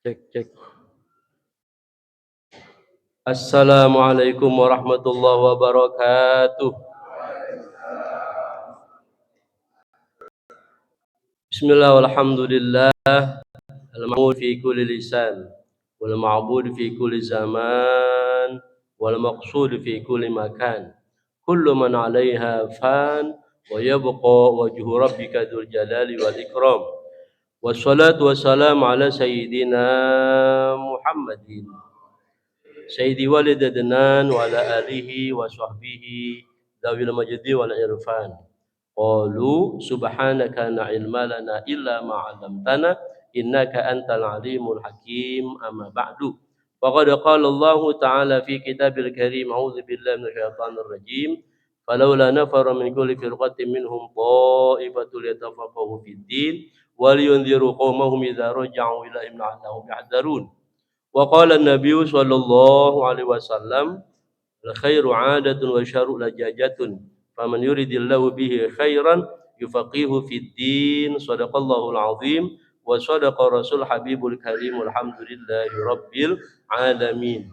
Cek cek. Assalamualaikum warahmatullahi wabarakatuh. Bismillah walhamdulillah. Al-ma'mud fi kulli lisan wal ma'bud fi kulli zaman wal maqsud fi kulli makan. Kullu man 'alaiha fan wa yabqa wajhu rabbika dzul jalali wal ikram. Wassalatu wassalamu ala sayyidina Muhammadin Sayyidi walid Adnan wa ala alihi wa sahbihi dawil majdi wal irfan. Qalu subhanaka la ilma lana illa ma 'allamtana innaka antal alimul hakim. Amma ba'du. Faqad qala Allah ta'ala fi kitabil karim a'udzu billahi minasyaitonir rajim. Falawla nafara min kulli firqatin minhum ta'ifatun yatafaqahu fid din wa liyunziru qaumahum idza raja'u ila im la'allahum yahdharun. Wa qala an-nabiy sallallahu alaihi wasallam, al-khairu 'adatun wa syarru lajajatun. Faman yuridillahu bihi khairan yufaqihu fid din. Shadaqallahul azim wa shadaqa rasul habibul karim. Alhamdulillahi rabbil alamin.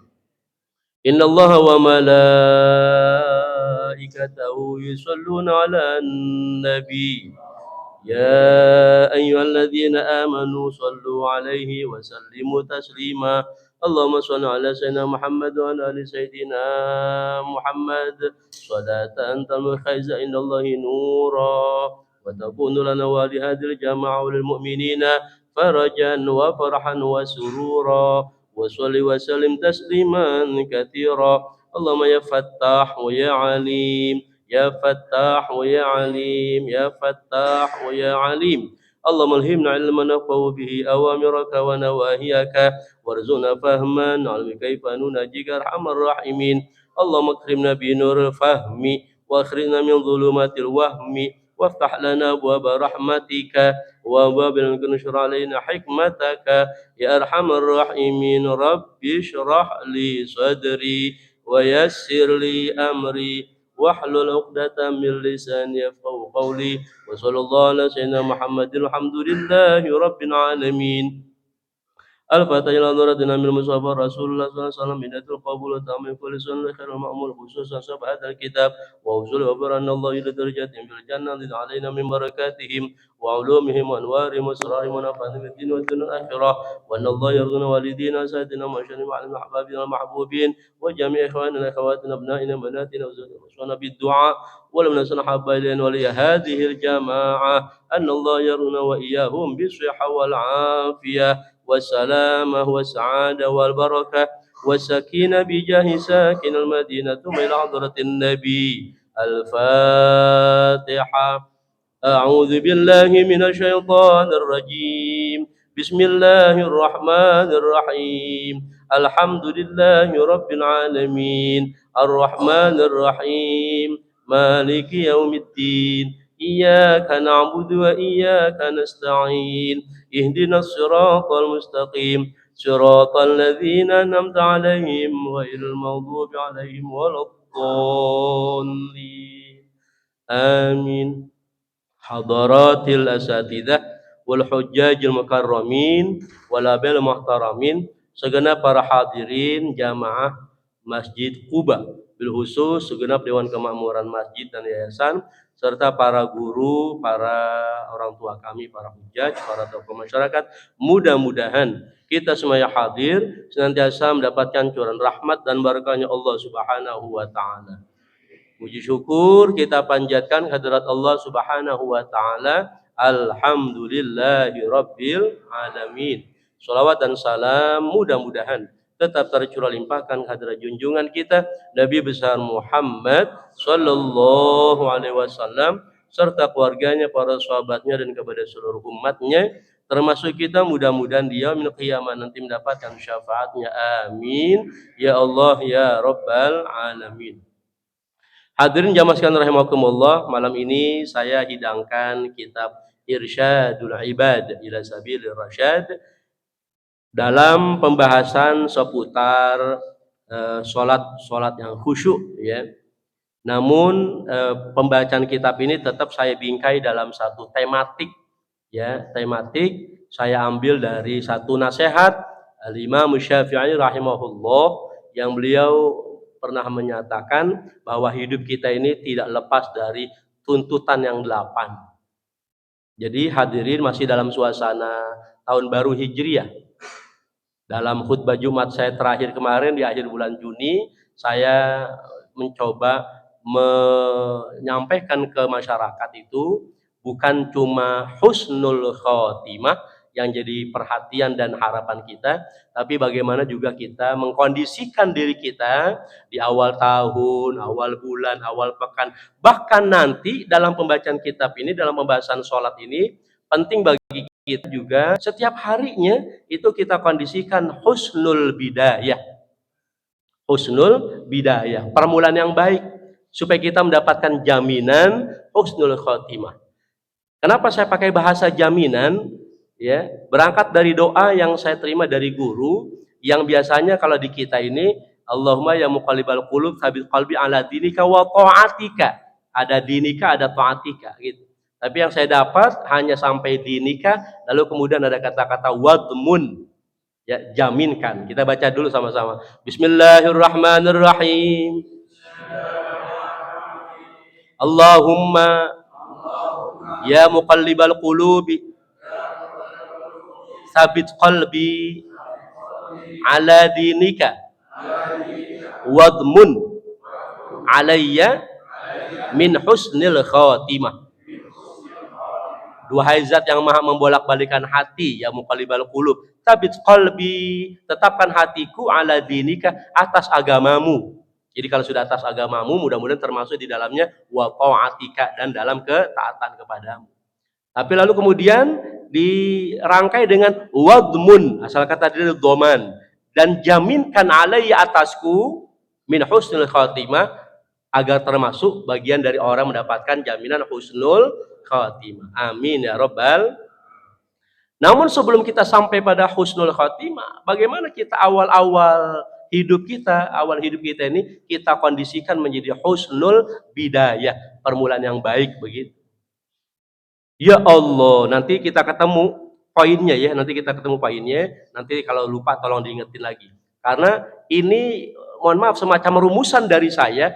Innallaha wa malaikatahu yusholluna 'alan nabi. Ya ayyuhalladzina amanu sallu 'alaihi wa sallimu taslima. Allahumma shalli 'ala sayyidina Muhammad wa 'ala ali sayyidina Muhammad. Salatan tamul khaiza indallahi nura wa takunu lana wa li hadhil jama'a wal mu'minina farajan wa farhan wa surura. Wa shalli wa sallim tasliman katsira. Allahumma ya Fattah wa ya Alim, ya Fattah wa ya Alim, ya Fattah wa ya Alim. Allahumma alhimna ilman nafa'u bihi awamiraka wa nawahiyaka warzuqna fahman 'almi kaifa nunajika arhamar rahimin. Allahumma akrimna bi nuril fahmi wa akhrijna min dhulumatil wahmi waftah lana abwaaba rahmatika wa abwaaba al-kunshur alaina hikmataka ya arhamar rahimin. Rabbi shrah li sadri wa yassir li amri wahlul 'uqdatam min lisani yafqahu qawli. Wa sallallahu ala sayyidina Muhammadin walhamdulillahi rabbil alamin. Al-Fatihah ila nuratina min musafa Rasulullah sallallahu alaihi wasallam binatul qabul wa ta'min kulli sunnah khairul ma'mul khususan sahabat al-kitab wa usul wa baranna Allah ila darajatin fil jannah lil alaina min barakatihim wa ulumihim wa anwarihim wa asrarihim wa nafa'ana fid din wa dunya akhirah wa anna Allah yarzuquna walidina sayyidina wa syarri ma'al ahbabina mahbubin wa jami' ikhwanina akhawatina abna'ina banatina wa zawjina bid du'a wa lam nasna habba ilayna wa li hadhihi al-jama'ah anna Allah yarzuquna wa iyyahum bis sihha wal 'afiyah والسلامة والسعادة والبركة والسكينة بجاه ساكن المدينة ثم إلى حضرة النبي. الفاتحة. أعوذ بالله من الشيطان الرجيم. بسم الله الرحمن الرحيم. الحمد لله رب العالمين الرحمن الرحيم مالك يوم الدين. إياك نعبد وإياك نستعين. اهدنا الصراط المستقيم صراط الذين أنعمت عليهم غير المغضوب عليهم ولا الضالين. آمين. Hadaratil asatidah wal hujjajil mukarramin wal abil muhtaramin, segenap para hadirin jamaah Masjid Quba, bil khusus segenap dewan kemakmuran masjid dan yayasan serta para guru, para orang tua kami, para hujjaj, para tokoh masyarakat. Mudah-mudahan kita semuanya hadir senantiasa mendapatkan curahan rahmat dan barakahnya Allah Subhanahu wa taala. Puji syukur kita panjatkan hadirat Allah Subhanahu wa taala. Alhamdulillahi rabbil alamin. Shalawat dan salam mudah-mudahan tetap tercurah limpahkan hadirat junjungan kita Nabi besar Muhammad sallallahu alaihi wasallam serta keluarganya, para sahabatnya dan kepada seluruh umatnya, termasuk kita. Mudah-mudahan dia min qiyamah nanti mendapatkan syafaatnya. Amin ya Allah ya rabbal alamin. Hadirin jamaah sekalian rahimakumullah, malam ini saya hidangkan kitab Irsyadul Ibad ila Sabilir Rasyad dalam pembahasan seputar salat yang khusyuk ya. Namun pembacaan kitab ini tetap saya bingkai dalam satu tematik ya. Tematik saya ambil dari satu nasihat Al-Imam Syafi'i rahimahullah, yang beliau pernah menyatakan bahwa hidup kita ini tidak lepas dari tuntutan yang 8. Jadi hadirin masih dalam suasana tahun baru Hijriah. Dalam khutbah Jumat saya terakhir kemarin di akhir bulan Juni, saya mencoba menyampaikan ke masyarakat itu bukan cuma husnul khotimah yang jadi perhatian dan harapan kita, tapi bagaimana juga kita mengkondisikan diri kita di awal tahun, awal bulan, awal pekan, bahkan nanti dalam pembacaan kitab ini, dalam pembahasan sholat ini, penting bagi kita juga setiap harinya itu kita kondisikan husnul bidayah. Husnul bidayah, permulaan yang baik, supaya kita mendapatkan jaminan husnul khotimah. Kenapa saya pakai bahasa jaminan? Ya, berangkat dari doa yang saya terima dari guru, yang biasanya kalau di kita ini, Allahumma ya muqallibal qulub tsabbit qalbi ala dinika wa ta'atika. Ada dinika, ada ta'atika gitu. Tapi yang saya dapat hanya sampai dinika, lalu kemudian ada kata-kata wadmun. Ya, jaminkan. Kita baca dulu sama-sama. Bismillahirrahmanirrahim. Allahumma ya muqallibal qulubi sabit qalbi ala dinika wadmun alayya min husnil khatimah. Duhai zat yang maha membolak-balikan hati, ya muqallibal qulub, sabit qalbi, tetapkan hatiku ala dinika, atas agamamu. Jadi kalau sudah atas agamamu, mudah-mudahan termasuk di dalamnya wa ta'atika, dan dalam ketaatan kepadamu. Tapi lalu kemudian dirangkai dengan wadmun, asal kata dari doman, dan jaminkan alayya atasku min husnul khatimah, agar termasuk bagian dari orang mendapatkan jaminan husnul khatimah. Amin ya rabbal. Namun sebelum kita sampai pada husnul khatimah, bagaimana kita awal hidup kita ini kita kondisikan menjadi husnul bidayah, permulaan yang baik begitu. Ya Allah, nanti kita ketemu poinnya ya, nanti kalau lupa tolong diingetin lagi. Karena ini, mohon maaf, semacam rumusan dari saya,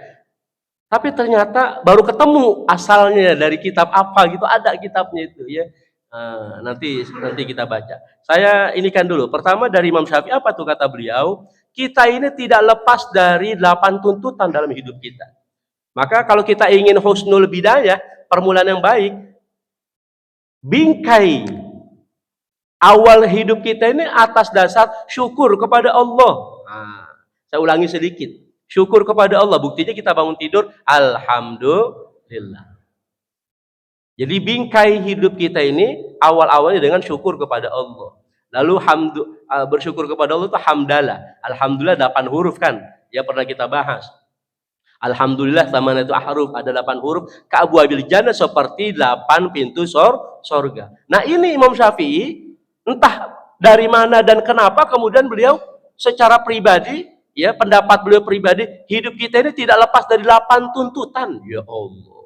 tapi ternyata baru ketemu asalnya dari kitab apa gitu, ada kitabnya itu ya. Nanti kita baca. Saya inikan dulu. Pertama dari Imam Syafi'i, apa tuh kata beliau? Kita ini tidak lepas dari 8 tuntutan dalam hidup kita. Maka kalau kita ingin husnul bidayah, permulaan yang baik, bingkai awal hidup kita ini atas dasar syukur kepada Allah. Saya ulangi sedikit. Syukur kepada Allah. Buktinya kita bangun tidur, alhamdulillah. Jadi bingkai hidup kita ini awal-awalnya dengan syukur kepada Allah. Lalu bersyukur kepada Allah itu hamdalah. Alhamdulillah 8 huruf kan? Ya pernah kita bahas. Alhamdulillah tamana itu ahruf, ada 8 huruf. Ka'abwabil jannah, seperti 8 pintu sorga. Nah ini Imam Syafi'i, entah dari mana dan kenapa kemudian beliau secara pribadi, ya pendapat beliau pribadi, hidup kita ini tidak lepas dari 8 tuntutan. Ya Allah.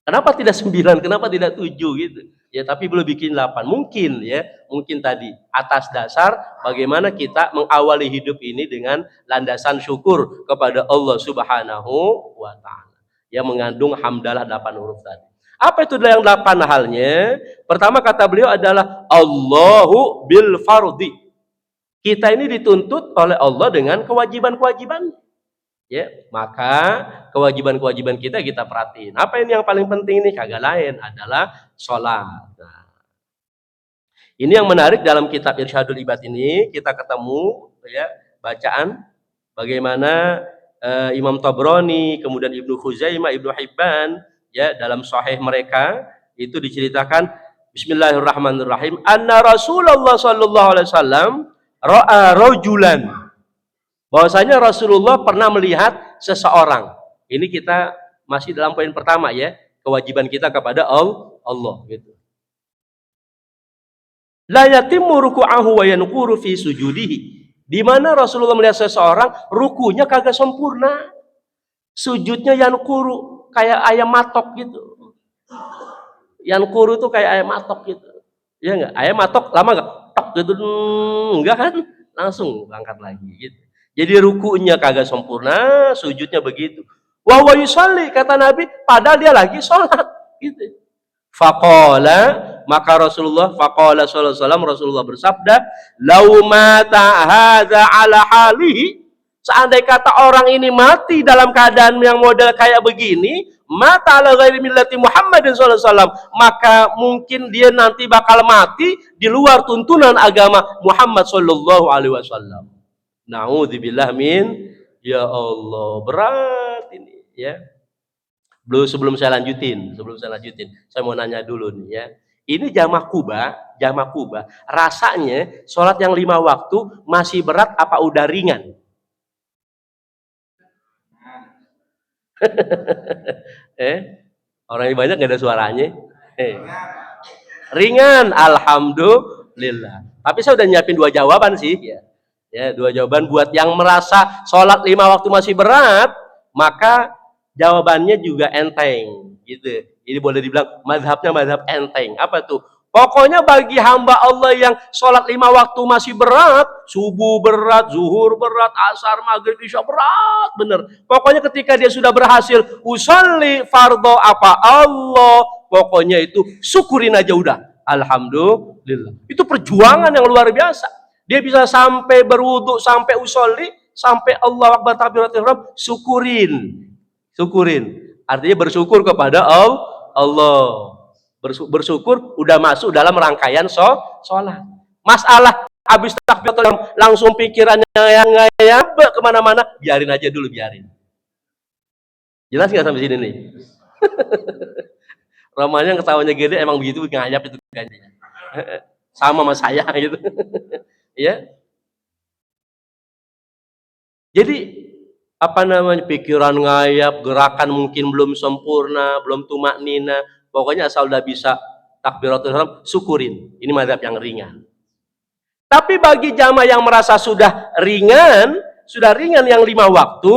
Kenapa tidak 9? Kenapa tidak 7 gitu? Ya tapi belum bikin 8. Mungkin ya, mungkin tadi atas dasar bagaimana kita mengawali hidup ini dengan landasan syukur kepada Allah Subhanahu wa taala. Yang mengandung hamdalah 8 huruf tadi. Apa itu yang 8 halnya? Pertama kata beliau adalah Allahu bil fardi. Kita ini dituntut oleh Allah dengan kewajiban-kewajiban. Ya, maka kewajiban-kewajiban kita perhatiin. Apa ini yang paling penting nih? Kagak lain adalah sholat. Nah, ini yang menarik dalam kitab Irsyadul Ibad ini kita ketemu ya bacaan bagaimana Imam Tabrani, kemudian Ibnu Khuzaimah, Ibnu Hibban ya dalam sahih mereka itu diceritakan Bismillahirrahmanirrahim, anna Rasulullah sallallahu alaihi wasallam ra'a rajulan, bahwasanya Rasulullah pernah melihat seseorang. Ini kita masih dalam poin pertama ya, kewajiban kita kepada Allah gitu. La yatimmu ruku'ahu wa yanquru fi sujudihi. Di mana Rasulullah melihat seseorang rukunya kagak sempurna. Sujudnya yanquru, kayak ayam matok gitu. Yanquru itu kayak ayam matok gitu. Ya enggak? Ayam matok lama enggak? Tok gitu enggak kan? langsung berangkat lagi gitu. Jadi rukunya kagak sempurna, sujudnya begitu. Wa huwa yusalli, kata Nabi, padahal dia lagi sholat gitu. Faqala, maka faqala sallallahu alaihi wasallam, Rasulullah bersabda, "Lau mata hadza ala halihi." Seandai kata orang ini mati dalam keadaan yang model kayak begini, mata ala ghairi millati Muhammadin sallallahu alaihi wasallam, maka mungkin dia nanti bakal mati di luar tuntunan agama Muhammad sallallahu alaihi wasallam. Nauzubillah min, ya Allah, berat ini ya. Sebelum saya lanjutin, saya mau nanya dulu nih ya. Ini jamaah Kuba, rasanya sholat yang 5 waktu masih berat apa udah ringan? Orang yang banyak gak ada suaranya. Ringan, alhamdulillah. Tapi saya udah nyiapin 2 jawaban sih ya. Ya, 2 jawaban buat yang merasa sholat 5 waktu masih berat, maka jawabannya juga enteng gitu. Ini boleh dibilang mazhabnya mazhab enteng. Apa tuh? Pokoknya bagi hamba Allah yang sholat 5 waktu masih berat, subuh berat, zuhur berat, asar, maghrib, isya berat, bener. Pokoknya ketika dia sudah berhasil usolli fardhu apa Allah, pokoknya itu syukurin aja udah. Alhamdulillah. Itu perjuangan yang luar biasa. Dia bisa sampai berwudu, sampai usolli, sampai Allah Akbar takbiratul ihram, syukurin. Artinya bersyukur kepada Allah. Bersyukur udah masuk dalam rangkaian sholat. Masalah habis takbiratul ihram langsung pikirannya yang ngayab kemana-mana, biarin aja dulu, biarin. Jelas nggak sampai sini nih? Ramanya ketawanya gede, emang begitu, ngayap itu kayaknya. Sama saya gitu. Ya. Jadi pikiran ngayap, gerakan mungkin belum sempurna, belum tumak nina, pokoknya asal udah bisa takbiratul ihram, syukurin. Ini mazhab yang ringan. Tapi bagi jamaah yang merasa sudah ringan yang 5 waktu,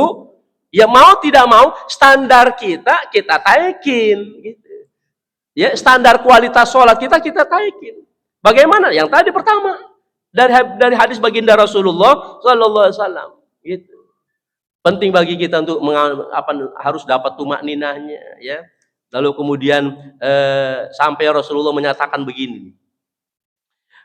ya mau tidak mau standar kita taikin gitu. Ya, standar kualitas sholat kita taikin. Bagaimana? Yang tadi pertama, dari hadis baginda Rasulullah sallallahu alaihi wasallam gitu. Penting bagi kita untuk harus dapat tumak ninahnya ya. Lalu kemudian sampai Rasulullah menyatakan begini.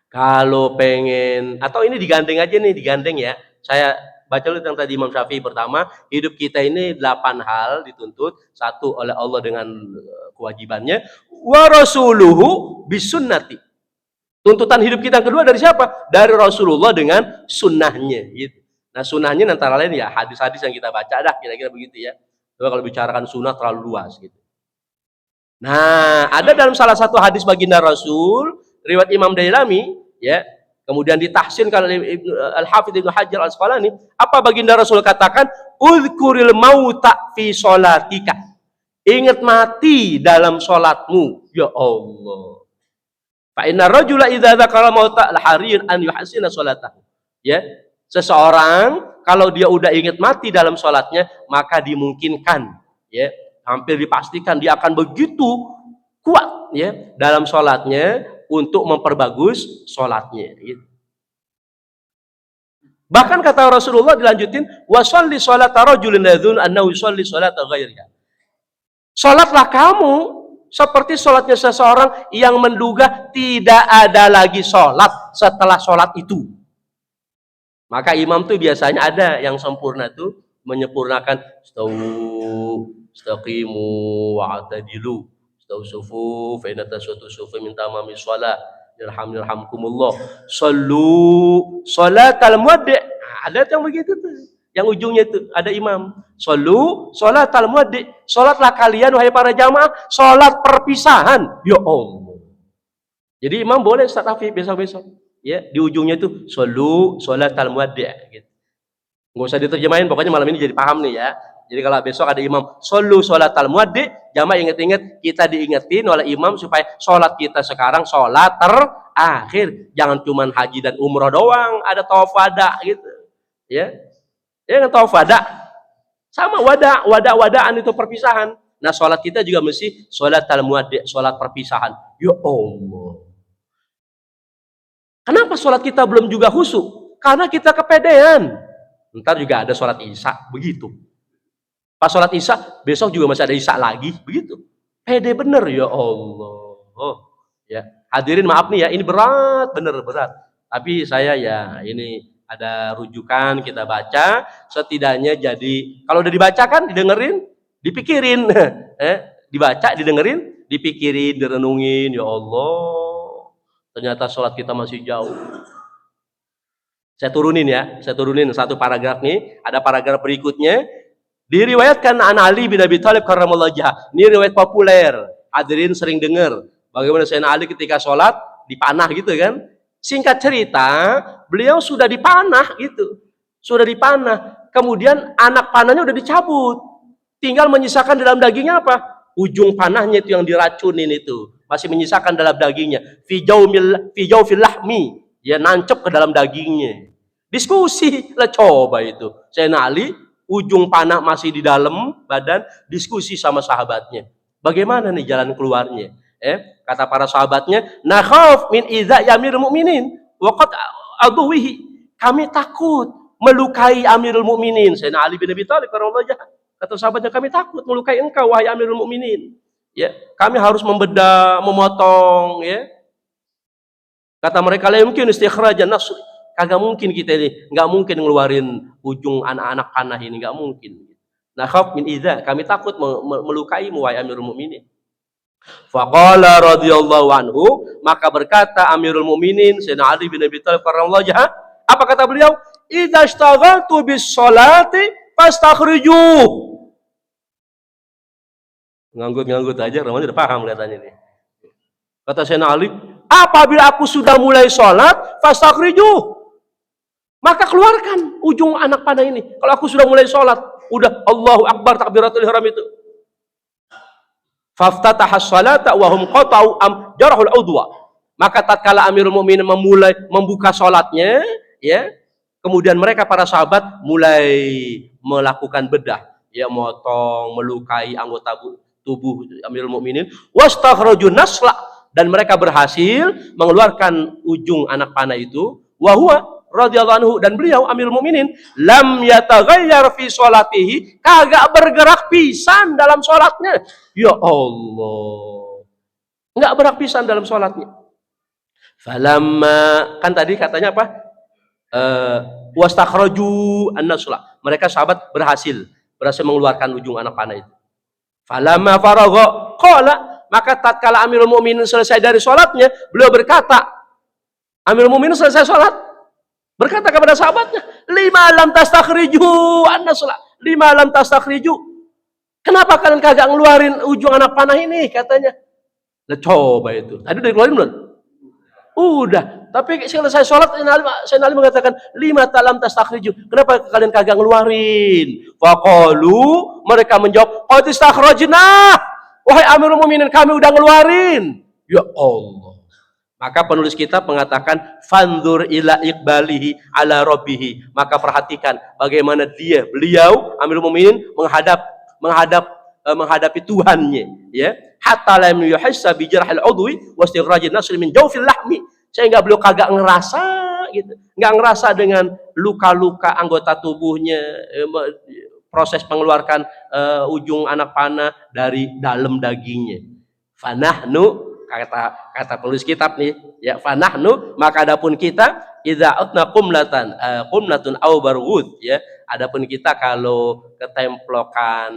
Kalau pengen, atau ini digandeng aja nih, ya. Saya baca dulu yang tadi Imam Syafi'i. Pertama, hidup kita ini 8 hal dituntut. 1 oleh Allah dengan kewajibannya, wa rasuluhu bisunnati. Tuntutan hidup kita yang kedua dari siapa? Dari Rasulullah dengan sunnahnya gitu. Nah, sunnahnya antara lain ya hadis-hadis yang kita baca dah, kira-kira begitu ya. Coba kalau bicarakan sunnah terlalu luas gitu. Nah, ada dalam salah satu hadis baginda Rasul, riwayat Imam Dailami ya, kemudian ditahsin oleh Al-Hafidz Ibnu Hajar Al-Asqalani, apa baginda Rasul katakan? Uzkuril mauta fi sholatika. Ingat mati dalam sholatmu. Ya Allah. Fa inna rajula idza dzakara mauta lahariyun an yuhsina sholatahu. Ya. Seseorang kalau dia udah ingat mati dalam sholatnya, maka dimungkinkan ya, hampir dipastikan dia akan begitu kuat ya dalam sholatnya untuk memperbagus sholatnya gitu. Bahkan kata Rasulullah dilanjutin, wasolli sholata rajulin yadzun annahu yusolli sholata ghairiha. Sholatlah kamu seperti sholatnya seseorang yang menduga tidak ada lagi sholat setelah sholat itu. Maka imam tuh biasanya ada yang sempurna tuh menyempurnakan istaqimu wa'tadilu sufu fa inna tasawwutu sufu min tamami shalah yarhamkumullah sallu salatal muaddi'. Ada yang begitu tuh, yang ujungnya itu ada imam, sallu salatal muaddi', salatlah kalian wahai para jamaah salat perpisahan. Ya Allah. Jadi imam boleh Ustaz Rafi besok-besok ya, di ujungnya itu sholatal muaddi' gitu. Enggak usah diterjemahin, pokoknya malam ini jadi paham nih ya. Jadi kalau besok ada imam sholatal muaddi', jamaah ingat-ingat, kita diingetin oleh imam supaya sholat kita sekarang sholat terakhir. Jangan cuman haji dan umroh doang, ada tawaf wada gitu. Ya. Ya kan tawaf wada. Sama wadaan itu perpisahan. Nah, sholat kita juga mesti sholatal muaddi', sholat perpisahan. Ya Allah. Kenapa sholat kita belum juga khusyuk? Karena kita kepedean. Ntar juga ada sholat isya, begitu. Pas sholat isya, besok juga masih ada isya lagi, begitu. Pede bener, ya Allah. Oh, ya. Hadirin maaf nih ya, ini berat, bener berat. Tapi saya ya, ini ada rujukan, kita baca, setidaknya jadi, kalau udah dibaca kan, didengerin, dipikirin. Dibaca, didengerin, dipikirin, direnungin, ya Allah. Ternyata sholat kita masih jauh. Saya turunin satu paragraf nih, ada paragraf berikutnya. Diriwayatkan an Ali bin Abi Thalib karramallahu wajhah. Ini riwayat populer. Hadirin sering dengar bagaimana Sayyidina Ali ketika sholat dipanah gitu kan. Singkat cerita, beliau sudah dipanah gitu. Sudah dipanah. Kemudian anak panahnya udah dicabut. Tinggal menyisakan dalam dagingnya apa? Ujung panahnya itu yang diracunin itu. Masih menyisakan dalam dagingnya. Fi jawfil lahmi. Ya nancep ke dalam dagingnya. Diskusi lah coba itu. Sayyidina Ali ujung panah masih di dalam badan, diskusi sama sahabatnya. Bagaimana nih jalan keluarnya? Kata para sahabatnya, nakhaf min idza yamirul mukminin wa qad aduwihi. Kami takut melukai Amirul Mukminin. Sayyidina Ali bin Abi Thalib radhiyallahu anhu. Kata sahabatnya, kami takut melukai engkau wahai Amirul Mukminin. Ya, kami harus membedah, memotong, ya. Kata mereka, la mungkin istikhrajan nafs. Kagak mungkin kita ini, nggak mungkin ngeluarin ujung anak-anak panah ini, nggak mungkin. Nah, khaf min idza, kami takut melukai wahai Amirul Mukminin. Faqala radhiyallahu anhu, maka berkata Amirul Mukminin Sayyidina Ali bin Abi Thalib radhiyallahu anhu, apa kata beliau? Idza ishtaghaltu bis sholati fastakhrijuh. Nganggut-nganggut aja, Ramadan udah paham kelihatannya nih. Kata Sayyidina Ali, apabila aku sudah mulai sholat, fastakhrijuh, maka keluarkan ujung anak panah ini. Kalau aku sudah mulai sholat, udah Allahu Akbar takbiratul ihram itu. Faftataha sholata wa hum qata'u am jarahul udwa. Maka tatkala Amirul Mukminin membuka sholatnya, ya, kemudian mereka para sahabat mulai melakukan bedah, ya, motong, melukai anggota tubuh Amirul Mukminin. Wastakhrajun nasla, dan mereka berhasil mengeluarkan ujung anak panah itu. Wa huwa radhiyallahu anhu, dan beliau Amirul Mukminin lam yataghayyar fi sholatihi, kagak bergerak pisan dalam sholatnya. Ya Allah, enggak bergerak pisan dalam sholatnya. Falamma, kan tadi katanya apa? Wastakhraju an-nasla, mereka sahabat berhasil mengeluarkan ujung anak panah itu. Falamma faragha qala, maka tatkala Amirul Mukminin selesai dari sholatnya, beliau berkata, Amirul Mukminin selesai sholat, berkata kepada sahabatnya, lima lam tastakhriju an-nasla, lima lam tastakhriju, kenapa kalian kagak ngeluarin ujung anak panah ini, katanya. Nah, coba itu, tadi udah keluarin belum? Udah, tapi selesai sholat Sayyidina Ali mengatakan, lima talam tastakhriju, kenapa kalian kagak ngeluarin? Faqalu, mereka menjawab, qad istakhrajna, wahai Amirul Mukminin, kami udah ngeluarin. Ya Allah. Maka penulis kitab mengatakan, fanzur ila iqbalihi ala rabbihi, maka perhatikan bagaimana beliau Amirul Mukminin menghadapi Tuhannya, ya. Hatta lam yuhissa bi jarhil udwi wa istighrajin nasl min jawfil lahmi, sehingga beliau kagak ngerasa gitu, nggak ngerasa dengan luka-luka anggota tubuhnya, proses mengeluarkan ujung anak panah dari dalam dagingnya. Fanahnu, kata penulis kitab nih, ya, fanahnu, maka adapun kita idza utna qumlatun aw barghut, ya, adapun kita kalau ketemplokan,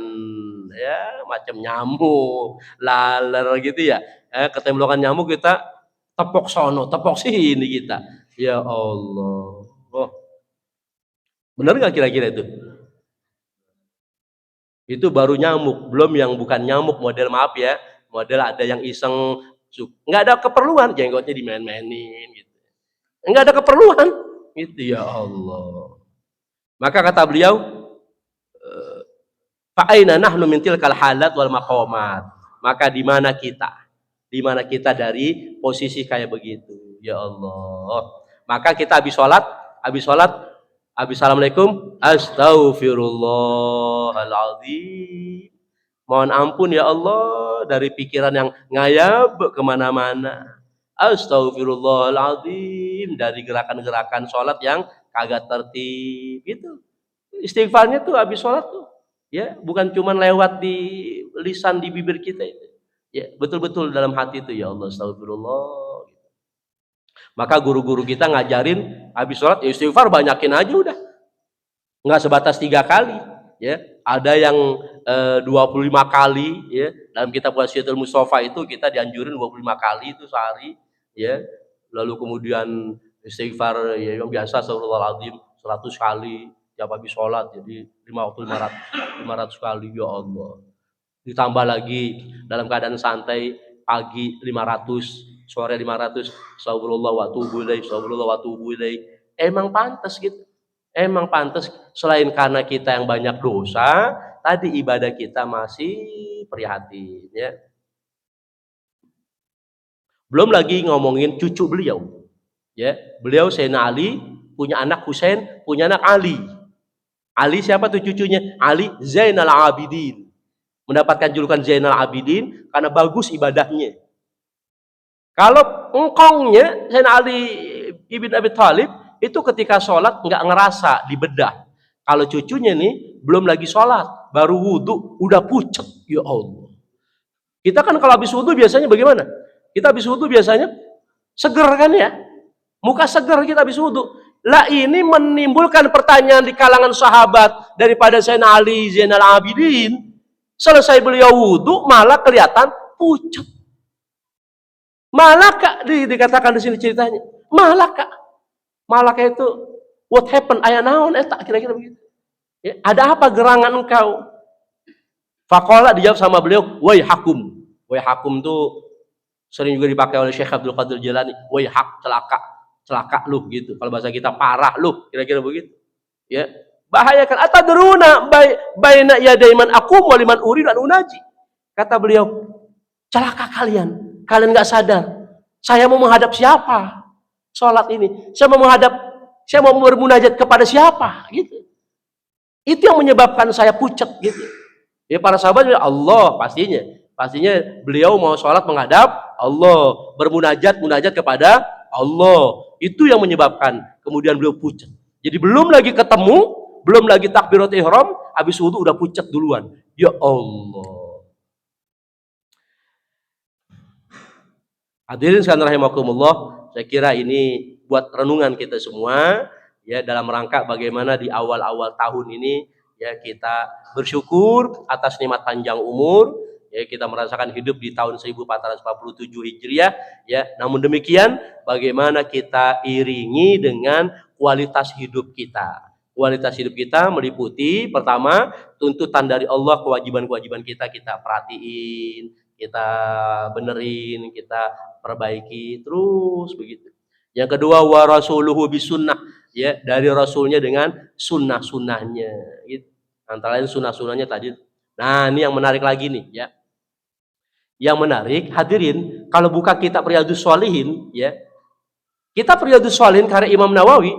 ya, macam nyamuk, laler gitu ya, ketemplokan nyamuk, kita tepok sono, tepok sini kita. Ya Allah. Oh. Benar nggak kira-kira itu? Itu baru nyamuk, belum yang bukan nyamuk, model, maaf ya, model ada yang iseng, nggak ada keperluan, jenggotnya dimain-mainin gitu, nggak ada keperluan gitu. Ya Allah. Maka kata beliau, fa aina nahnu min tilkal halat wal maqamat, maka di mana kita dari posisi kayak begitu. Ya Allah. Maka kita habis sholat, habis assalamualaikum, astaghfirullahaladzim, mohon ampun ya Allah dari pikiran yang ngayab kemana-mana. Astaghfirullahaladzim dari gerakan-gerakan sholat yang kagak tertib. Itu istighfarnya tuh habis sholat tuh, ya bukan cuma lewat di lisan di bibir kita itu, ya betul-betul dalam hati itu ya Allah astagfirullah. Maka guru-guru kita ngajarin habis sholat ya istighfar banyakin aja udah, nggak sebatas 3 kali, ya ada yang 25 kali, ya dalam kitab Wasiatul Mustafa itu kita dianjurin 25 kali itu sehari, ya lalu kemudian istighfar ya yang biasa astagfirullahaladzim 100 kali tiap habis sholat, jadi 500 kali ya Allah. Ditambah lagi dalam keadaan santai pagi 500, sore 500, astagfirullah wa atubu ilaih, astagfirullah wa atubu ilaih. Emang pantas gitu. Emang pantas, selain karena kita yang banyak dosa, tadi ibadah kita masih prihatin, ya. Belum lagi ngomongin cucu beliau, ya. Beliau Sayyidina Ali punya anak Husain, punya anak Ali. Ali siapa tuh cucunya? Ali Zainal Abidin. Mendapatkan julukan Zainal Abidin karena bagus ibadahnya. Kalau engkongnya Sayyidina Ali ibn Abi Thalib itu ketika sholat nggak ngerasa dibedah. Kalau cucunya nih belum lagi sholat, baru wudhu udah pucet, ya Allah. Kita kan kalau habis wudhu biasanya bagaimana? Kita habis wudhu biasanya seger kan ya, muka seger kita habis wudhu. Lah ini menimbulkan pertanyaan di kalangan sahabat daripada Sayyidina Ali Zainal Abidin. Selesai beliau wudhu malah kelihatan pucet. Malah kak dikatakan di sini ceritanya, malah kak itu what happened? Ayah naon tak kira-kira begitu. Ya, ada apa gerangan engkau? Faqala dijawab sama beliau, wai hakum. Wai hakum tuh sering juga dipakai oleh Syekh Abdul Qadir Jilani. Wai hak, celaka lu gitu. Kalau bahasa kita parah lu, kira-kira begitu. Ya, bahaya kan. Atadruna baina yadaiman akum waliman uridu an unaji. Kata beliau, celaka kalian. Kalian nggak sadar. Saya mau menghadap siapa? Sholat ini. Saya mau bermunajat kepada siapa? Gitu. Itu yang menyebabkan saya pucat gitu. Ya para sahabat Allah pastinya. Pastinya beliau mau sholat menghadap Allah, munajat kepada Allah. Itu yang menyebabkan kemudian beliau pucat. Jadi belum lagi ketemu, belum lagi takbirat ihram, habis wudu udah pucat duluan. Ya Allah. Hadirin sekalian rahimakumullah, saya kira ini buat renungan kita semua ya dalam rangka bagaimana di awal-awal tahun ini ya kita bersyukur atas nikmat panjang umur, ya kita merasakan hidup di tahun 1447 Hijriah ya. Namun demikian bagaimana kita iringi dengan kualitas hidup kita. Kualitas hidup kita meliputi pertama tuntutan dari Allah, kewajiban-kewajiban kita perhatiin, kita benerin, kita perbaiki terus begitu. Yang kedua wa rasuluhu bisunnah, ya dari rasulnya dengan sunnah-sunnahnya gitu. Antara lain sunnah-sunnahnya tadi. Nah, ini yang menarik lagi nih ya. Yang menarik hadirin, kalau buka kitab Riyadhus Shalihin ya. Kitab Riyadhus Shalihin karya Imam Nawawi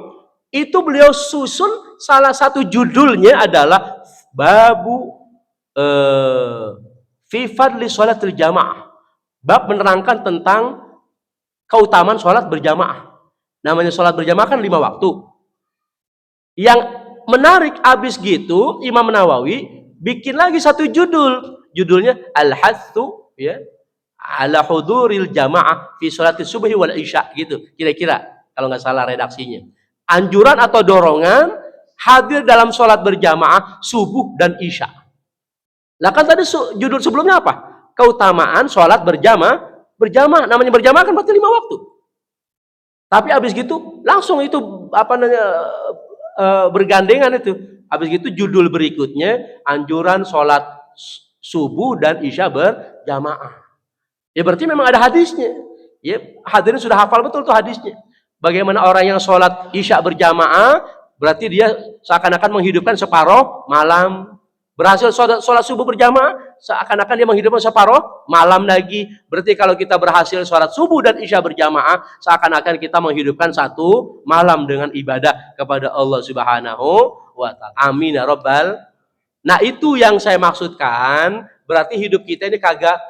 itu beliau susun salah satu judulnya adalah babu fi fadli sholatil jamaah. Bab menerangkan tentang keutamaan sholat berjamaah. Namanya sholat berjamaah kan 5 waktu. Yang menarik abis gitu Imam Nawawi bikin lagi satu judul. Judulnya Al-Hathu ya, ala huduril jamaah fi sholatil subhi wal isya gitu. Kira-kira kalau nggak salah redaksinya. Anjuran atau dorongan hadir dalam sholat berjamaah subuh dan isya. Lah kan tadi judul sebelumnya apa? Keutamaan sholat berjamaah. Namanya berjamaah kan berarti 5 waktu. Tapi habis gitu langsung itu bergandengan itu. Habis gitu judul berikutnya anjuran sholat subuh dan isya berjamaah. Ya berarti memang ada hadisnya. Ya hadirin sudah hafal betul tuh hadisnya. Bagaimana orang yang sholat isya berjamaah berarti dia seakan-akan menghidupkan separuh malam. Berhasil sholat subuh berjamaah, seakan-akan dia menghidupkan separuh malam lagi. Berarti kalau kita berhasil sholat subuh dan isya berjamaah, seakan-akan kita menghidupkan satu malam dengan ibadah kepada Allah Subhanahu wa Ta'ala. Amin ya Rabbal. Nah itu yang saya maksudkan. Berarti hidup kita ini kagak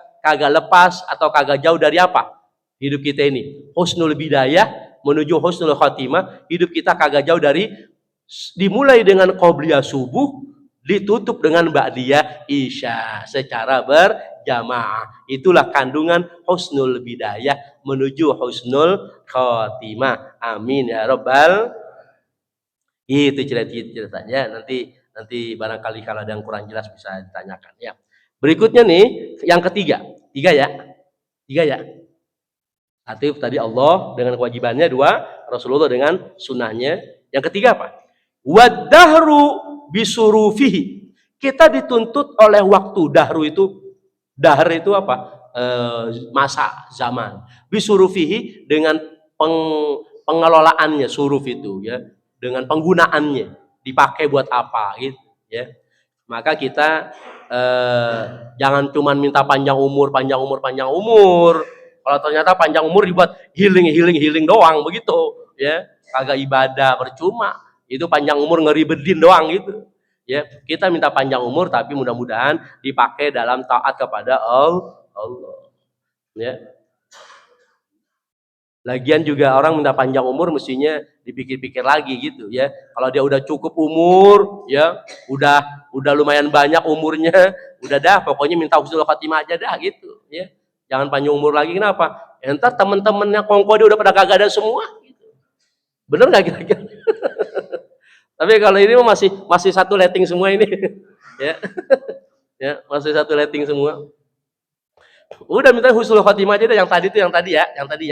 lepas atau kagak jauh dari apa? Hidup kita ini husnul bidayah, menuju husnul khatimah, hidup kita kagak jauh dari dimulai dengan qobliyah subuh, ditutup dengan ba'diyah isya secara berjamaah. Itulah kandungan husnul bidayah menuju husnul khatimah. Amin ya rabbal. Itu ceritanya. Nanti barangkali kalau ada yang kurang jelas bisa ditanyakan ya. Berikutnya nih yang ketiga. Tiga ya. Satu tadi Allah dengan kewajibannya, dua Rasulullah dengan sunnahnya. Yang ketiga apa? Wadahru bisurufihi. Kita dituntut oleh waktu. Dahr itu apa? Masa, zaman. Bisurufihi dengan pengelolaannya, suruf itu ya, dengan penggunaannya, dipakai buat apa gitu ya. Maka kita jangan cuma minta panjang umur. Kalau ternyata panjang umur dibuat healing doang begitu ya, kagak ibadah, percuma. Itu panjang umur ngeribedin doang gitu ya. Kita minta panjang umur tapi mudah-mudahan dipakai dalam taat kepada Allah ya. Lagian juga orang minta panjang umur mestinya dipikir-pikir lagi gitu ya. Kalau dia udah cukup umur ya, udah lumayan banyak umurnya, udah dah pokoknya minta husnul khatimah aja dah gitu ya. Jangan panjang umur lagi. Kenapa? Entar temen-temennya kongko dia udah pada kagak ada semua gitu. Bener gak kira-kira? Tapi kalau ini masih satu letting semua ini ya. Ya, masih satu letting semua. Udah minta husnul khatimah aja deh, yang tadi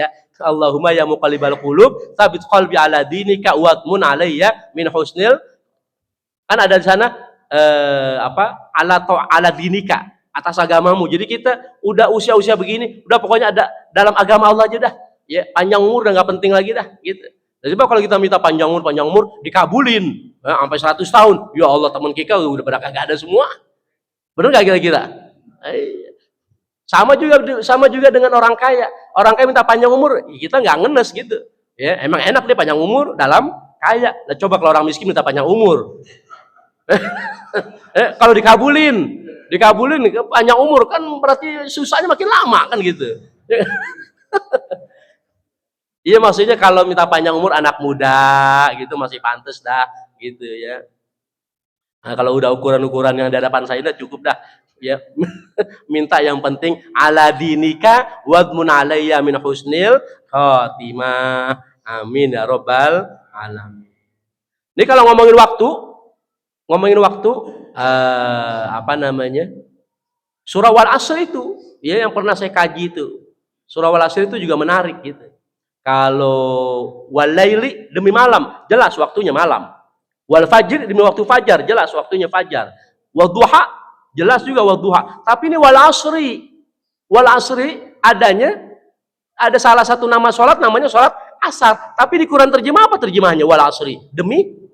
ya. Allahumma ya muqallibal qulub, tsabit qalbi ala dinika wa'tmun alayya min husnil. Kan ada di sana ala dinika, atas agamamu. Jadi kita udah usia begini, udah pokoknya ada dalam agama Allah aja dah. Ya, panjang umur udah enggak penting lagi dah gitu. Jadi kalau kita minta panjang umur dikabulin sampai 100 tahun. Ya Allah, teman kita udah pada kagak ada semua. Benar enggak kira-kira? Sama juga dengan orang kaya. Orang kaya minta panjang umur, kita nggak ngenes gitu. Ya, emang enak deh panjang umur dalam kaya. Nah, coba kalau orang miskin minta panjang umur. Kalau dikabulin panjang umur kan berarti susahnya makin lama kan gitu. Iya, maksudnya kalau minta panjang umur anak muda gitu masih pantas dah gitu ya. Nah, kalau udah ukuran-ukuran yang di hadapan saya udah cukup dah ya. Minta yang penting ala dinika wadmun alayya min husnil khatimah. Amin ya rabbal alamin. Ini kalau ngomongin waktu surah wal asr itu ya, yang pernah saya kaji itu. Surah wal asr itu juga menarik gitu. Kalau walaili demi malam, jelas waktunya malam. Wal fajr demi waktu fajar, jelas waktunya fajar. Wal duha, jelas juga wal duha. Tapi ini wal asri ada salah satu nama sholat namanya sholat asar. Tapi di Quran terjemah apa terjemahnya wal asri? Demi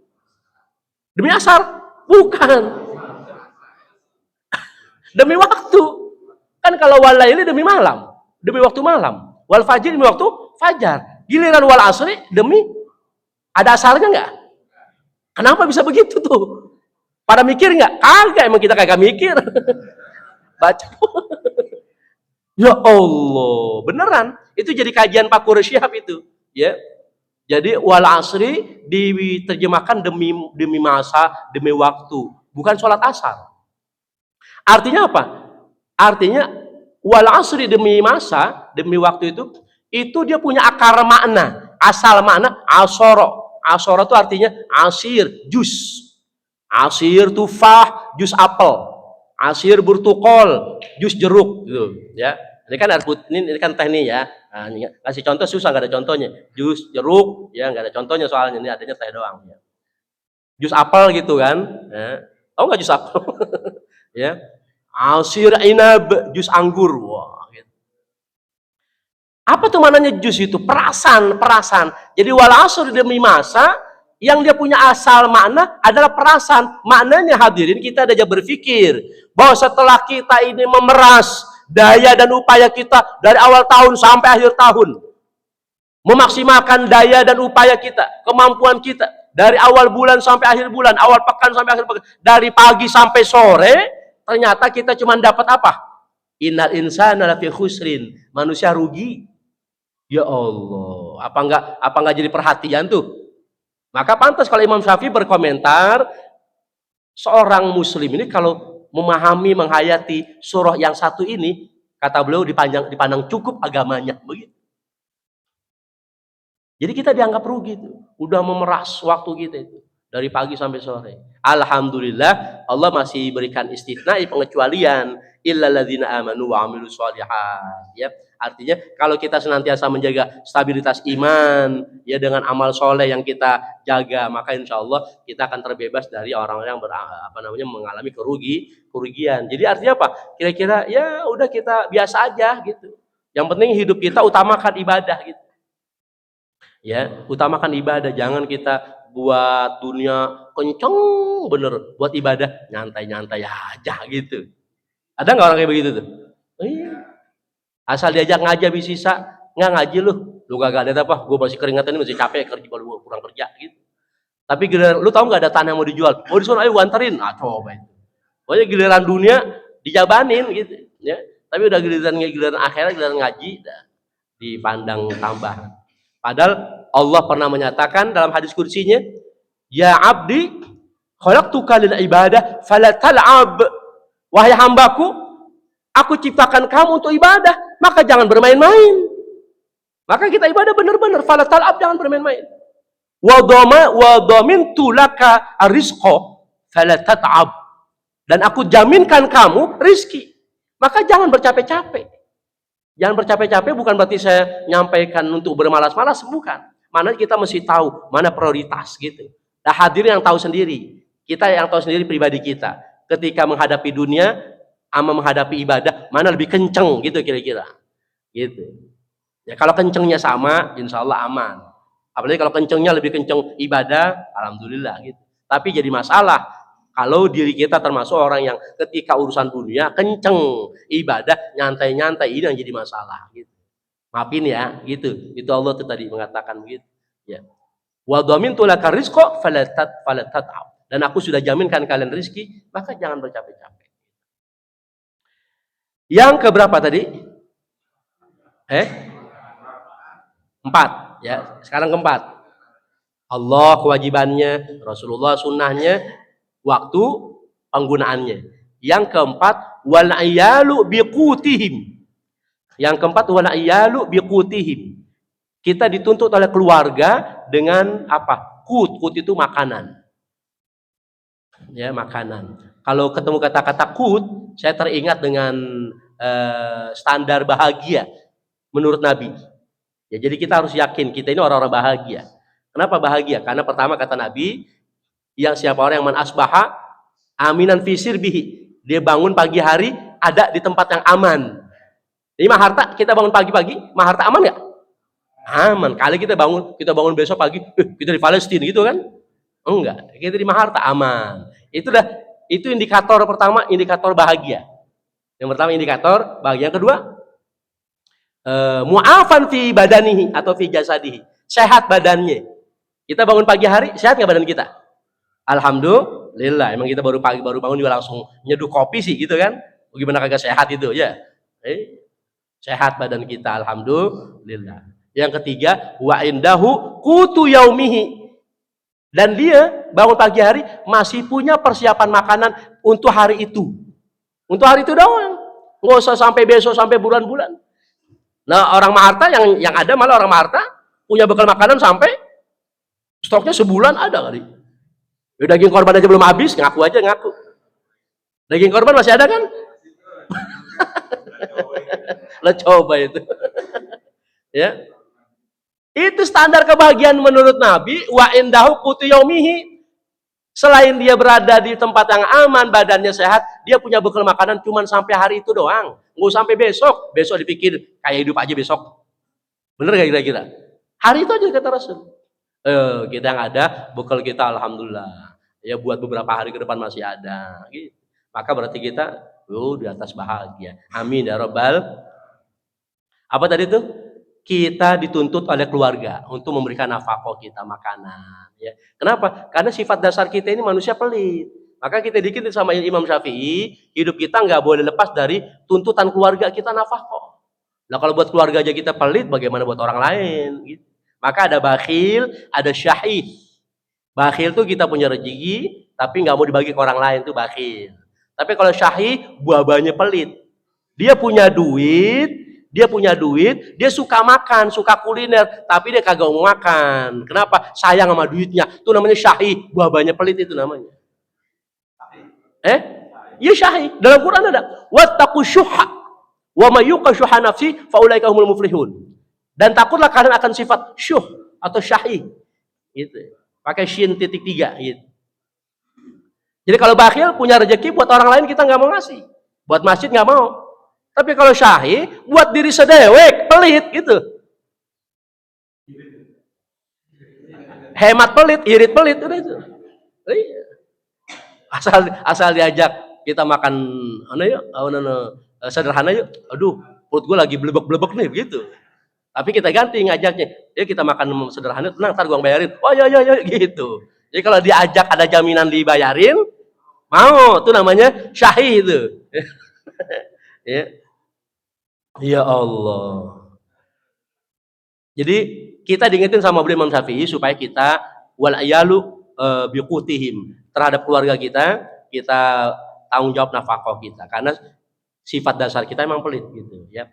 asar? Bukan. Demi waktu. Kan kalau wal laili demi malam, demi waktu malam. Wal fajr demi waktu fajar. Giliran wal asri demi ada asarnya enggak? Kenapa bisa begitu tuh? Pada mikir nggak? Kagak, emang kita kagak mikir. Baca. Ya Allah, beneran. Itu jadi kajian Pak Quraisyhab itu, ya. Jadi wal asri diterjemahkan demi masa, demi waktu, bukan sholat asar. Artinya apa? Artinya wal asri demi masa, demi waktu itu dia punya akar makna, asal makna asoro. Asoro itu artinya asir, jus. Asir tufah, jus apel. Asir burtukol, jus jeruk gitu ya. Ini kan ini kan teh nih ya. Nah, kasih contoh susah, nggak ada contohnya. Jus jeruk ya, nggak ada contohnya soalnya, ini adanya teh doang ya. Jus apel gitu kan. Ya. Tahu nggak jus apel? Ya. Asir inab, jus anggur. Wah, gitu. Apa tuh mananya jus itu? Perasan. Jadi wal asr demi masa, yang dia punya asal makna adalah perasan. Maknanya hadirin, kita ada aja berpikir bahwa setelah kita ini memeras daya dan upaya kita dari awal tahun sampai akhir tahun, memaksimalkan daya dan upaya kita, kemampuan kita dari awal bulan sampai akhir bulan, awal pekan sampai akhir pekan, dari pagi sampai sore, ternyata kita cuma dapat apa? Innal insana lafi khusrin, manusia rugi. Ya Allah, apa enggak jadi perhatian tuh? Maka pantas kalau Imam Syafi'i berkomentar, seorang muslim ini kalau memahami, menghayati surah yang satu ini, kata beliau dipandang cukup agamanya. Begitu. Jadi kita dianggap rugi tuh. Udah memeras waktu kita itu. Dari pagi sampai sore. Alhamdulillah Allah masih berikan istisna, pengecualian. Illalladzina amanu wa amilus sholihat. Ya. Artinya kalau kita senantiasa menjaga stabilitas iman, ya dengan amal soleh yang kita jaga, maka insya Allah kita akan terbebas dari orang-orang yang mengalami kerugian. Jadi artinya apa? Kira-kira ya udah kita biasa aja gitu. Yang penting hidup kita utamakan ibadah gitu. Ya, utamakan ibadah, jangan kita buat dunia kenceng bener, buat ibadah nyantai-nyantai aja gitu. Ada nggak orang kayak begitu tuh? Iya. Asal diajak ngaji habis sisa, nggak ngaji lu gak ada apa, gue masih keringatan ini masih capek kerja, baru kurang kerja gitu. Tapi giliran lu tahu nggak ada tanah yang mau dijual, mau disuruh ayo anterin, coba itu. Pokoknya giliran dunia dijabanin gitu, ya. Tapi udah giliran akhirat, giliran ngaji, dah dipandang tambahan. Padahal Allah pernah menyatakan dalam hadis kursinya, ya abdi, khalaqtuka lil ibadah fala tal'ab. Wahai hambaku, aku ciptakan kamu untuk ibadah, maka jangan bermain-main. Maka kita ibadah benar-benar, fala tal'ab, jangan bermain-main. Wa dhamintu laka rizqa fala tat'ab. Dan aku jaminkan kamu rizki, maka jangan bercapek-capek. Jangan bercapek-capek bukan berarti saya nyampaikan untuk bermalas-malas, bukan. Mana kita mesti tahu mana prioritas gitu. Nah, hadirin yang tahu sendiri, kita yang tahu sendiri pribadi kita. Ketika menghadapi dunia sama menghadapi ibadah, mana lebih kenceng gitu kira-kira. Gitu. Ya kalau kencengnya sama, insya Allah aman. Apalagi kalau kencengnya lebih kenceng ibadah, alhamdulillah gitu. Tapi jadi masalah kalau diri kita termasuk orang yang ketika urusan dunia kenceng, ibadah nyantai-nyantai, ini yang jadi masalah gitu. Maafin ya, gitu. Itu Allah tuh tadi mengatakan begitu. Ya. Wa dhamintu laka rizqa falatat. Dan aku sudah jaminkan kalian rizki, maka jangan bercapek-capek. Yang keberapa tadi? 4. Ya, sekarang keempat. Allah kewajibannya, Rasulullah sunnahnya, waktu penggunaannya. Yang keempat, wal ayalu biqutihim. Yang keempat, wal ayalu biqutihim. Kita dituntut oleh keluarga dengan apa? Kut itu makanan. Ya, makanan. Kalau ketemu kata-kata kut, saya teringat dengan standar bahagia menurut Nabi. Ya, jadi kita harus yakin kita ini orang-orang bahagia. Kenapa bahagia? Karena pertama kata Nabi, yang siapa orang yang man asbaha aminan fisir bihi, dia bangun pagi hari ada di tempat yang aman. Jadi maharta, kita bangun pagi-pagi, maharta aman nggak? Aman. Kali kita bangun besok pagi, kita di Palestina gitu kan? Enggak, kita di maharta aman. Itu indikator pertama, indikator bahagia. Yang pertama indikator bahagia. Yang kedua, mu'afan fi badanihi atau fi jasadihi, sehat badannya. Kita bangun pagi hari, sehat nggak badan kita? Alhamdulillah. Emang kita baru bangun juga langsung nyeduh kopi sih gitu kan? Gimana kagak sehat itu ya? Sehat badan kita, alhamdulillah. Yang ketiga, wa indahu qutu yaumihi. Dan dia bangun pagi hari masih punya persiapan makanan untuk hari itu. Untuk hari itu doang. Nggak usah sampai besok, sampai bulan-bulan. Nah, orang maharta yang ada malah orang maharta punya bekal makanan sampai stoknya sebulan ada kali. Daging korban aja belum habis, ngaku aja ngaku. Daging korban masih ada kan? Lo coba itu. Ya. Itu standar kebahagiaan menurut Nabi, wa indahu qutu yaumihi. Selain dia berada di tempat yang aman, badannya sehat, dia punya bekal makanan cuma sampai hari itu doang. Nggak sampai besok. Besok dipikir kayak hidup aja besok. Bener gak kira-kira? Hari itu aja kata Rasul. Kita yang ada, bekal kita alhamdulillah. Ya buat beberapa hari ke depan masih ada. Gitu. Maka berarti kita di atas bahagia. Amin ya Rabbal. Apa tadi itu? Kita dituntut oleh keluarga untuk memberikan nafkah kita, makanan. Ya. Kenapa? Karena sifat dasar kita ini manusia pelit. Maka kita dikit sama Imam Syafi'i, hidup kita nggak boleh lepas dari tuntutan keluarga kita nafkah. Nah kalau buat keluarga aja kita pelit, bagaimana buat orang lain? Gitu. Maka ada bakhil, ada syahih. Bakhil tuh kita punya rezeki, tapi nggak mau dibagi ke orang lain tuh bakhil. Tapi kalau syahih, buah-buahnya pelit. Dia punya duit, dia suka makan, suka kuliner, tapi dia kagak mau makan. Kenapa? Sayang sama duitnya. Itu namanya syahih, buah-buahnya pelit itu namanya. Ya syahih. Dalam Quran ada, wattaqu syuhha wa may yuqa syuhha nafsi faulaika humul muflihun. Dan takutlah kalian akan sifat syuh atau syahih. Gitu. Pakai shin titik 3 gitu. Jadi kalau bakhil punya rezeki buat orang lain kita nggak mau ngasih. Buat masjid nggak mau. Tapi kalau syahih buat diri sedewek, pelit gitu. Hemat pelit, irit pelit udah itu. Asal diajak kita makan sederhana yuk. Aduh, perut gue lagi blebek-blebek nih begitu. Tapi kita ganti ngajaknya. Ya kita makan sederhana, tenang, ntar gue bayarin. Oh ya gitu. Jadi kalau diajak ada jaminan dibayarin, mau. Itu namanya syahih itu. Ya. Ya Allah. Jadi kita diingetin sama Imam Syafi'i supaya kita wal ayalu biqutihim, terhadap keluarga kita tanggung jawab nafkah kita, karena sifat dasar kita emang pelit gitu ya.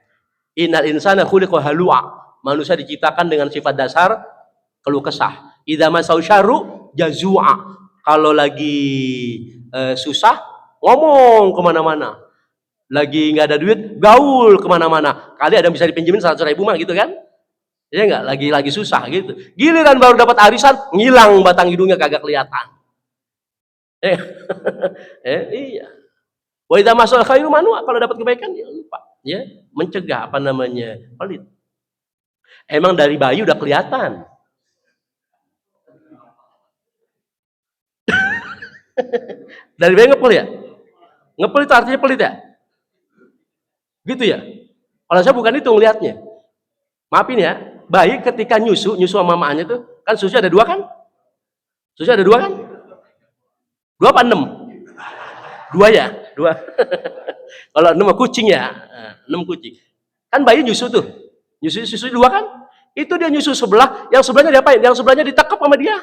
Innal insana khuliqa halua. Manusia diciptakan dengan sifat dasar keluh kesah. Idza masau syarru jazua. Kalau lagi susah ngomong kemana-mana. Lagi nggak ada duit gaul kemana-mana. Kali ada yang bisa dipinjemin 100.000 mah gitu kan? Ya nggak, lagi susah gitu. Giliran baru dapat arisan, ngilang batang hidungnya kagak kelihatan. Iya. Wa idza masal khairu manua, kalau dapat kebaikan ya lupa. Ya, mencegah apa namanya? Pelit. Emang dari bayi udah kelihatan. Dari bayi ngepel ya? Ngepel itu artinya pelit ya? Gitu ya? Kalau saya bukan itu ngelihatnya. Maafin ya, bayi ketika nyusu sama mamanya tuh, kan susu ada 2 kan? Susu ada 2 kan? 2 apa 6? 2 ya? 2. Kalau 6 kucing ya, 6 kucing. Kan bayi nyusu tuh. Susu 2 kan? Itu dia nyusu sebelah, yang sebelahnya diapain? Yang sebelahnya ditekap sama dia.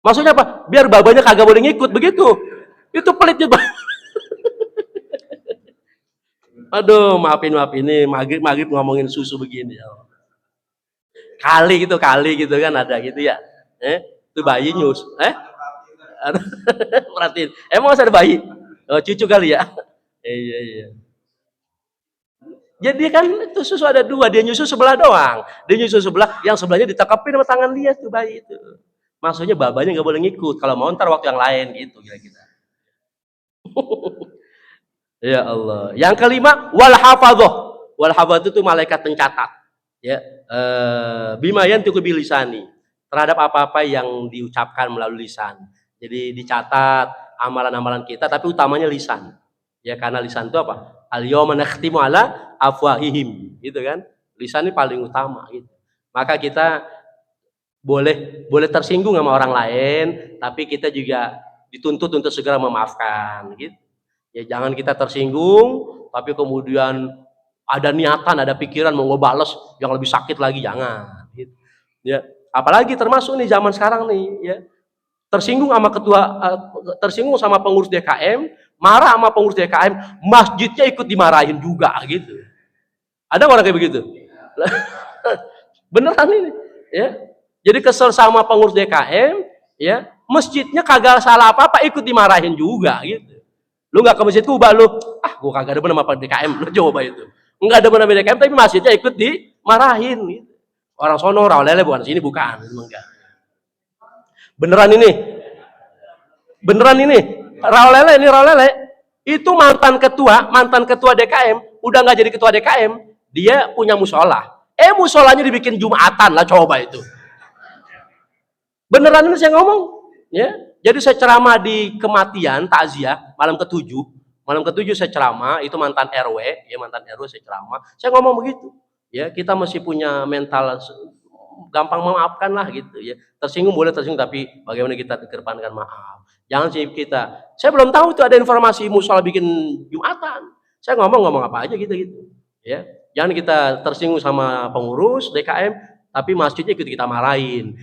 Maksudnya apa? Biar babanya kagak boleh ngikut, begitu. Itu pelitnya. Aduh, maafin ini maghrib ngomongin susu begini. Kali gitu kan ada gitu ya. Itu bayi nyus. Perhatiin. Emang masih ada bayi? Oh, cucu kali ya. Iya. Jadi kan itu susu ada 2, dia nyusu sebelah doang. Dia nyusu sebelah, yang sebelahnya ditekepin sama tangan dia tuh bayi itu. Maksudnya babanya nggak boleh ngikut. Kalau mau ntar waktu yang lain gitu kira-kira. Ya Allah. Yang kelima, wal hafadhah. Wal hafadhah itu malaikat pencatat. Ya, bima yantiqu bilisani, terhadap apa-apa yang diucapkan melalui lisan. Jadi dicatat amalan-amalan kita, tapi utamanya lisan. Ya, karena lisan itu apa? Al-yawma nakhtimu ala afwahihim, gitu kan? Lisan ini paling utama gitu. Maka kita boleh tersinggung sama orang lain, tapi kita juga dituntut untuk segera memaafkan gitu. Ya jangan kita tersinggung tapi kemudian ada niatan, ada pikiran mau ngebales yang lebih sakit lagi, jangan gitu. Ya, apalagi termasuk nih zaman sekarang nih ya. Tersinggung sama pengurus DKM, marah sama pengurus DKM, masjidnya ikut dimarahin juga gitu. Ada orang kayak begitu? Beneran ini ya. Jadi kesel sama pengurus DKM, ya, masjidnya kagak salah apa-apa ikut dimarahin juga gitu. Lu nggak ke masjid Kuba lu, gua kagak ada nama DKM, lu coba itu. Nggak ada nama DKM tapi masjidnya ikut dimarahin gitu. Orang sono Rawalele bukan sini, bukan, enggak. Beneran ini. Rawalele itu mantan ketua DKM, udah nggak jadi ketua DKM, dia punya musola. Musolanya dibikin Jumatan lah, coba itu. Beneran ini saya ngomong, ya. Jadi saya ceramah di kematian takziah malam ke-7 saya ceramah, itu mantan RW saya ceramah. Saya ngomong begitu. Ya, kita masih punya mental gampang memaafkan lah gitu ya. Tersinggung boleh tersinggung, tapi bagaimana kita kedepankan maaf. Jangan sih kita. Saya belum tahu itu ada informasi musola bikin Jumatan. Saya ngomong apa aja gitu. Ya. Jangan kita tersinggung sama pengurus DKM, tapi masjidnya ikut kita marahin.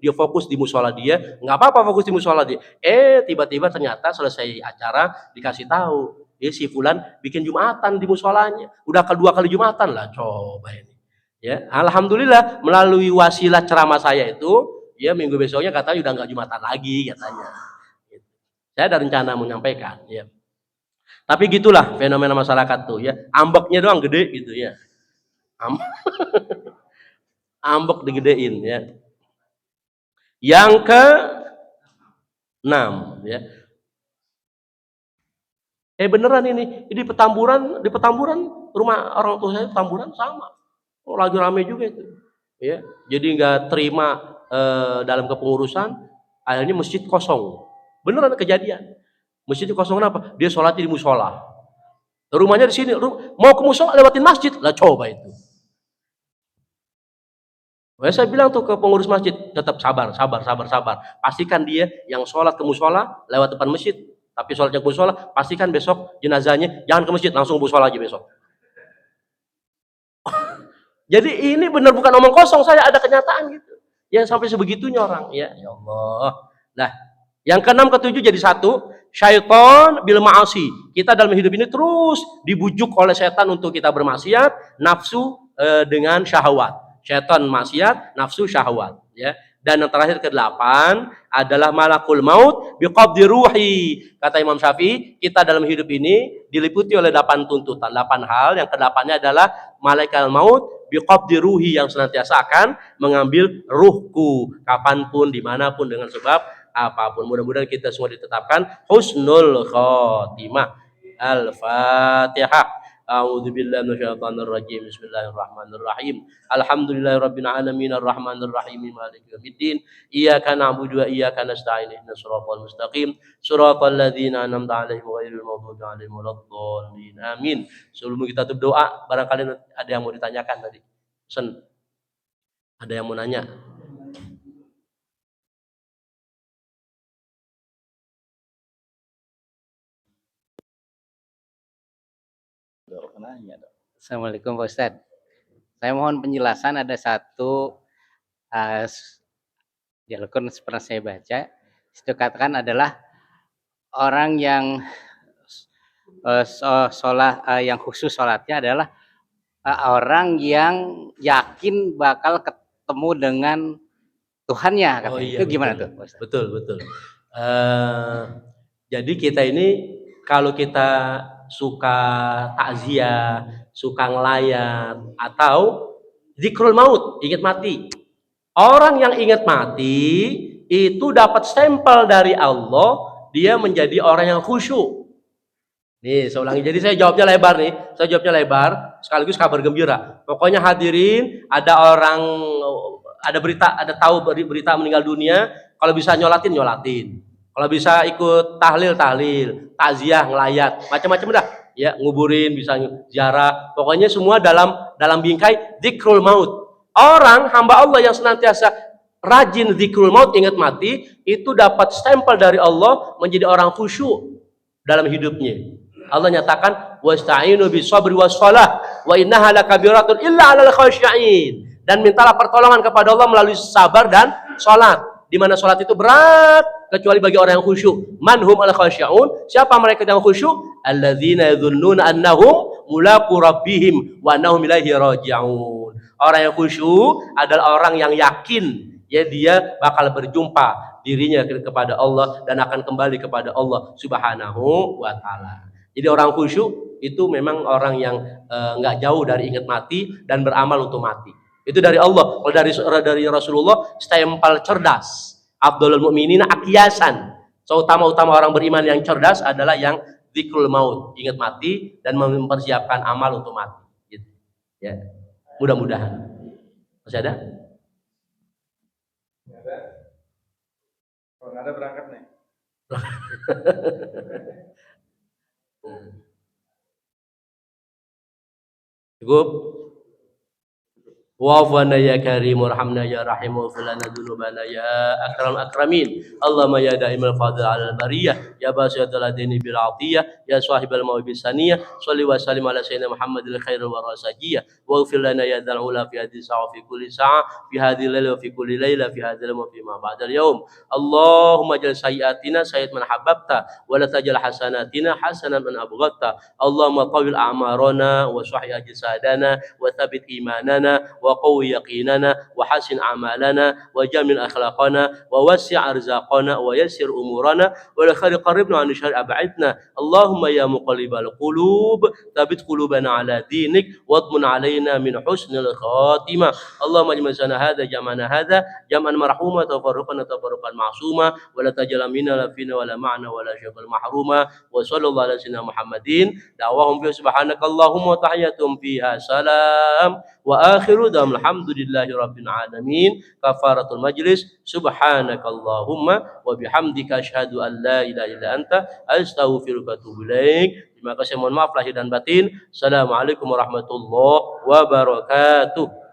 Dia fokus di musola dia, nggak apa-apa fokus di musola dia. Tiba-tiba ternyata selesai acara dikasih tahu, si Fulan bikin Jumatan di musolanya. Udah kedua kali Jumatan lah, coba ini. Ya, alhamdulillah melalui wasilah ceramah saya itu, ya minggu besoknya katanya udah nggak Jumatan lagi katanya. Saya ada rencana menyampaikan, ya. Tapi gitulah fenomena masyarakat tuh, ya. Ambeknya doang gede gitu ya. Ambek digedein ya. Yang ke 6 ya. Beneran ini di Petamburan rumah orang tua saya Petamburan sama. Oh, lagi rame juga itu. Ya, jadi nggak terima dalam kepengurusan, akhirnya masjid kosong. Beneran kejadian. Masjid kosong kenapa? Dia sholat di musola. Rumahnya di sini, mau ke musola lewatin masjid lah, coba itu. Saya bilang tuh ke pengurus masjid, tetap sabar. Pastikan dia yang sholat ke musola lewat depan masjid. Tapi sholatnya ke musola, pastikan besok jenazahnya jangan ke masjid, langsung musola aja besok. Jadi ini benar bukan omong kosong, saya ada kenyataan gitu. Ya sampai sebegitunya orang, ya Allah. Nah, yang keenam ketujuh jadi satu, syaiton bil ma'asi. Kita dalam hidup ini terus dibujuk oleh setan untuk kita bermaksiat, nafsu dengan syahwat. Syaitan maksiat, nafsu syahwat, ya. Dan yang terakhir ke-8 adalah malakul maut biqabdi ruhi. Kata Imam Syafi'i, kita dalam hidup ini diliputi oleh 8 tuntutan, 8 hal. Yang ke-8-nya adalah malaikat maut biqabdi ruhi, yang senantiasa akan mengambil ruhku kapanpun, dimanapun, dengan sebab apapun. Mudah-mudahan kita semua ditetapkan husnul khotimah. Al-Fatihah. A'udzu billahi minasyaitonir rajim. Bismillahirrahmanirrahim. Alhamdulillahirabbil alamin arrahmanir rahim maliki yaumiddin. Iyyaka na'budu wa iyyaka nasta'in ihdinas siratal mustaqim. Shiratal ladzina an'amta 'alaihim ghairil maghdubi 'alaihim waladdallin. Amin. Sebelum kita tutup doa, barangkali ada yang mau ditanyakan tadi. Ada yang mau nanya? Assalamualaikum Pak Ustadz. Saya mohon penjelasan, ada satu jalur pernah saya baca, itu katakan adalah orang yang yang khusus sholatnya adalah orang yang yakin bakal ketemu dengan Tuhannya. Oh iya, itu gimana betul. tuh Pak Ustadz? Betul. Jadi kita ini kalau kita suka takziah, suka ngelayat, atau zikrul maut, ingat mati. Orang yang ingat mati itu dapat stempel dari Allah, dia menjadi orang yang khusyuk. Nih, saya ulangi. Jadi saya jawabnya lebar nih. Saya jawabnya lebar, sekaligus kabar gembira. Pokoknya hadirin, ada berita, ada tahu berita meninggal dunia, kalau bisa nyolatin. Kalau bisa ikut tahlil, takziah, ngelayat, macam-macam dah. Ya, nguburin, bisa ziarah. Pokoknya semua dalam bingkai zikrul maut. Orang hamba Allah yang senantiasa rajin zikrul maut, ingat mati, itu dapat stempel dari Allah menjadi orang khusyuk dalam hidupnya. Allah nyatakan wasta'inu bis-sabri was-shalah wa innaha lakabiratun illa 'alal khashi'in. Dan mintalah pertolongan kepada Allah melalui sabar dan salat. Di mana salat itu berat kecuali bagi orang yang khusyuk. Manhum al-khashi'un? Siapa mereka yang khusyuk? Alladzina yadhunnuna annahum mulaqu rabbihim wa annahum ilaihi raji'un. Orang yang khusyuk adalah orang yang yakin, ya, dia bakal berjumpa dirinya kepada Allah dan akan kembali kepada Allah Subhanahu wa taala. Jadi orang khusyuk itu memang orang yang nggak jauh dari ingat mati dan beramal untuk mati. Itu dari Allah. Kalau dari Rasulullah, stempel cerdas. Abdul Mukminin akiyasan. Utama orang beriman yang cerdas adalah yang zikrul maut, ingat mati dan mempersiapkan amal untuk mati. Gitu. Ya. Mudah-mudahan. Masih ada? Nggak ada. Kalau nggak ada berangkat nih. Cukup? واعف عنا يا كريم وارحمنا يا رحيم واغفر لنا ذنوبنا يا أكرم الأكرمين اللهم يا دائم الفضل على البرية يا باسط الدين بالعطية يا صاحب الموهبة الثانية صل وسلم على سيدنا محمد الخير والرساجية واغفر لنا يا ذا العلا في هذه الساعة وفي كل ساعة في هذه الليلة وفي كل ليلة في هذا اليوم وفيما بعد اليوم اللهم اجعل سيئاتنا سيئات من حببت ولا تجعل حسناتنا حسنا من أبغضت اللهم طول أعمارنا وصحي أجسادنا وثبت إيماننا وقوي يقيننا وحسن أعمالنا وجمل أخلاقنا ووسع أرزاقنا ويسر أمورنا والخير قربنا عن الشر أبعدنا اللهم يا مقلب القلوب ثبت قلوبنا على دينك واضمن علينا من حسن الخاتمة اللهم اجمعنا هذا جمعنا هذا جمعا مرحوما تفرقنا تفرقا معصوما ولا تجعل منا لا فينا ولا معنا ولا شيء محروما وصلى الله على سيدنا محمد دعواهم فيها سبحانك اللهم وتحياتهم فيها سلام وآخر دعواهم الحمد لله رب العالمين كفارة المجلس سبحانك اللهم وبحمدك أشهد أن لا إله إلا أنت أستغفرك وأتوب إليك. Terima kasih, mohon maaf lahir dan batin. Assalamualaikum warahmatullahi wabarakatuh.